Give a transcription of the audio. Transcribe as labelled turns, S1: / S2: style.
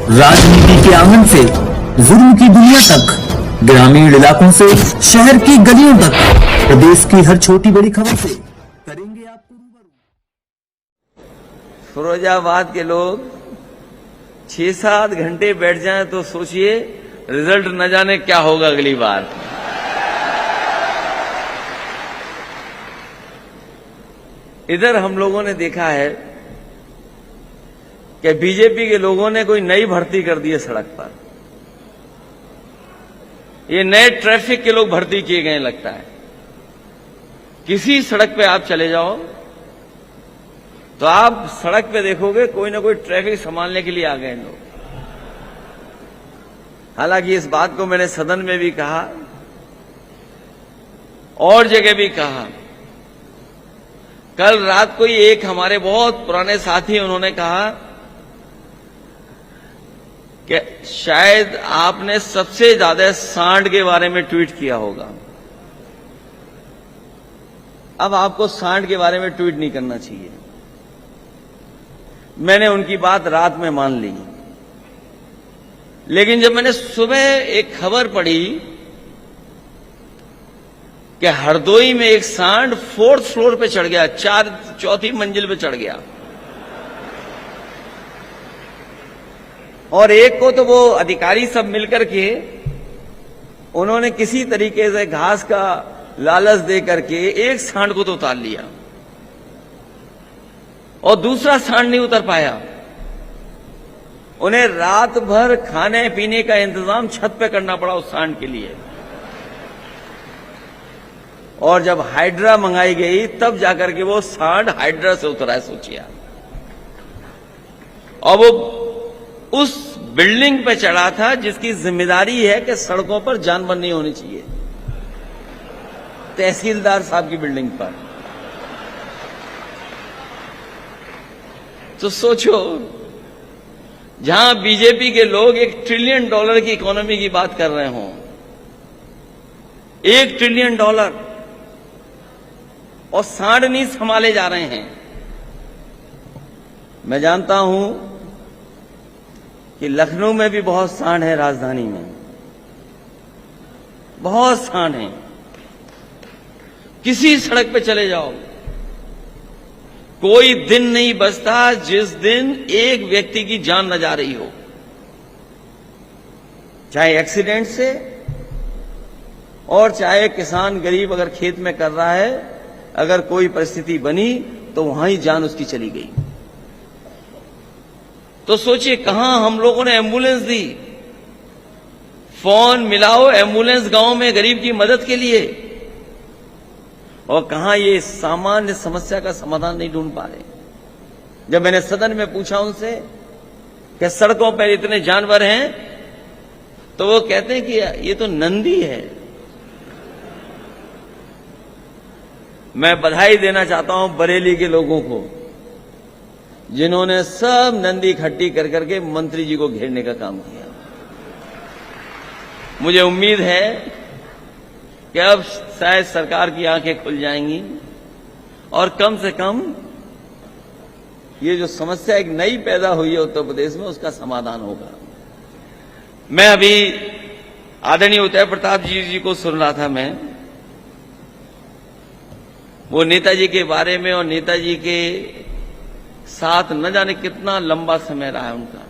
S1: राजनीति के आंगन से जुर्म की दुनिया तक, ग्रामीण इलाकों से शहर की गलियों तक, प्रदेश की हर छोटी बड़ी खबर से करेंगे आपको रूबरू।
S2: फिरोजाबाद के लोग 6-7 घंटे बैठ जाएं तो सोचिए रिजल्ट न जाने क्या होगा अगली बार। इधर हम लोगों ने देखा है कि बीजेपी के लोगों ने कोई नई भर्ती कर दी है सड़क पर। ये नए ट्रैफिक के लोग भर्ती किए गए लगता है। किसी सड़क पे आप चले जाओ तो आप सड़क पे देखोगे कोई ना कोई ट्रैफिक संभालने के लिए आ गए लोग। हालांकि इस बात को मैंने सदन में भी कहा और जगह भी कहा। कल रात को ही एक हमारे बहुत पुराने साथी उन्होंने कहा कि शायद आपने सबसे ज्यादा सांड के बारे में ट्वीट किया होगा। अब आपको सांड के बारे में ट्वीट नहीं करना चाहिए। मैंने उनकी बात रात में मान ली, लेकिन जब मैंने सुबह एक खबर पढ़ी कि हरदोई में एक सांड 4th फ्लोर पे चढ़ गया, 4th मंजिल पे चढ़ गया, और एक को तो वो अधिकारी सब मिलकर के उन्होंने किसी तरीके से घास का लालच दे करके एक सांड को तो उतार लिया और दूसरा सांड नहीं उतर पाया। उन्हें रात भर खाने पीने का इंतजाम छत पे करना पड़ा उस सांड के लिए, और जब हाइड्रा मंगाई गई तब जाकर के वो सांड हाइड्रा से उतरा है, सोचिए। और वो उस बिल्डिंग पे चढ़ा था जिसकी जिम्मेदारी है कि सड़कों पर जानवर नहीं होने चाहिए, तहसीलदार साहब की बिल्डिंग पर। तो सोचो, जहां बीजेपी के लोग $1 ट्रिलियन की इकोनॉमी की बात कर रहे हों, $1 ट्रिलियन, और सांड नहीं संभाले जा रहे हैं। मैं जानता हूं कि लखनऊ में भी बहुत सांड है, राजधानी में बहुत सांड हैं। किसी सड़क पे चले जाओ, कोई दिन नहीं बचता जिस दिन एक व्यक्ति की जान न जा रही हो, चाहे एक्सीडेंट से, और चाहे किसान गरीब अगर खेत में कर रहा है, अगर कोई परिस्थिति बनी तो वहां ही जान उसकी चली गई। तो सोचिए कहां हम लोगों ने एम्बुलेंस दी, फोन मिलाओ एम्बुलेंस गांव में गरीब की मदद के लिए, और कहां ये सामान्य समस्या का समाधान नहीं ढूंढ पा रहे। जब मैंने सदन में पूछा उनसे कि सड़कों पर इतने जानवर हैं, तो वो कहते हैं कि ये तो नंदी है। मैं बधाई देना चाहता हूं बरेली के लोगों को, जिन्होंने सब नंदी इकट्ठी कर करके मंत्री जी को घेरने का काम किया। मुझे उम्मीद है कि अब शायद सरकार की आंखें खुल जाएंगी और कम से कम ये जो समस्या एक नई पैदा हुई है उत्तर प्रदेश में, उसका समाधान होगा। मैं अभी आदरणीय उदय प्रताप जी को सुन रहा था। मैं वो नेताजी के बारे में और नेताजी के साथ न जाने कितना लंबा समय रहा है उनका।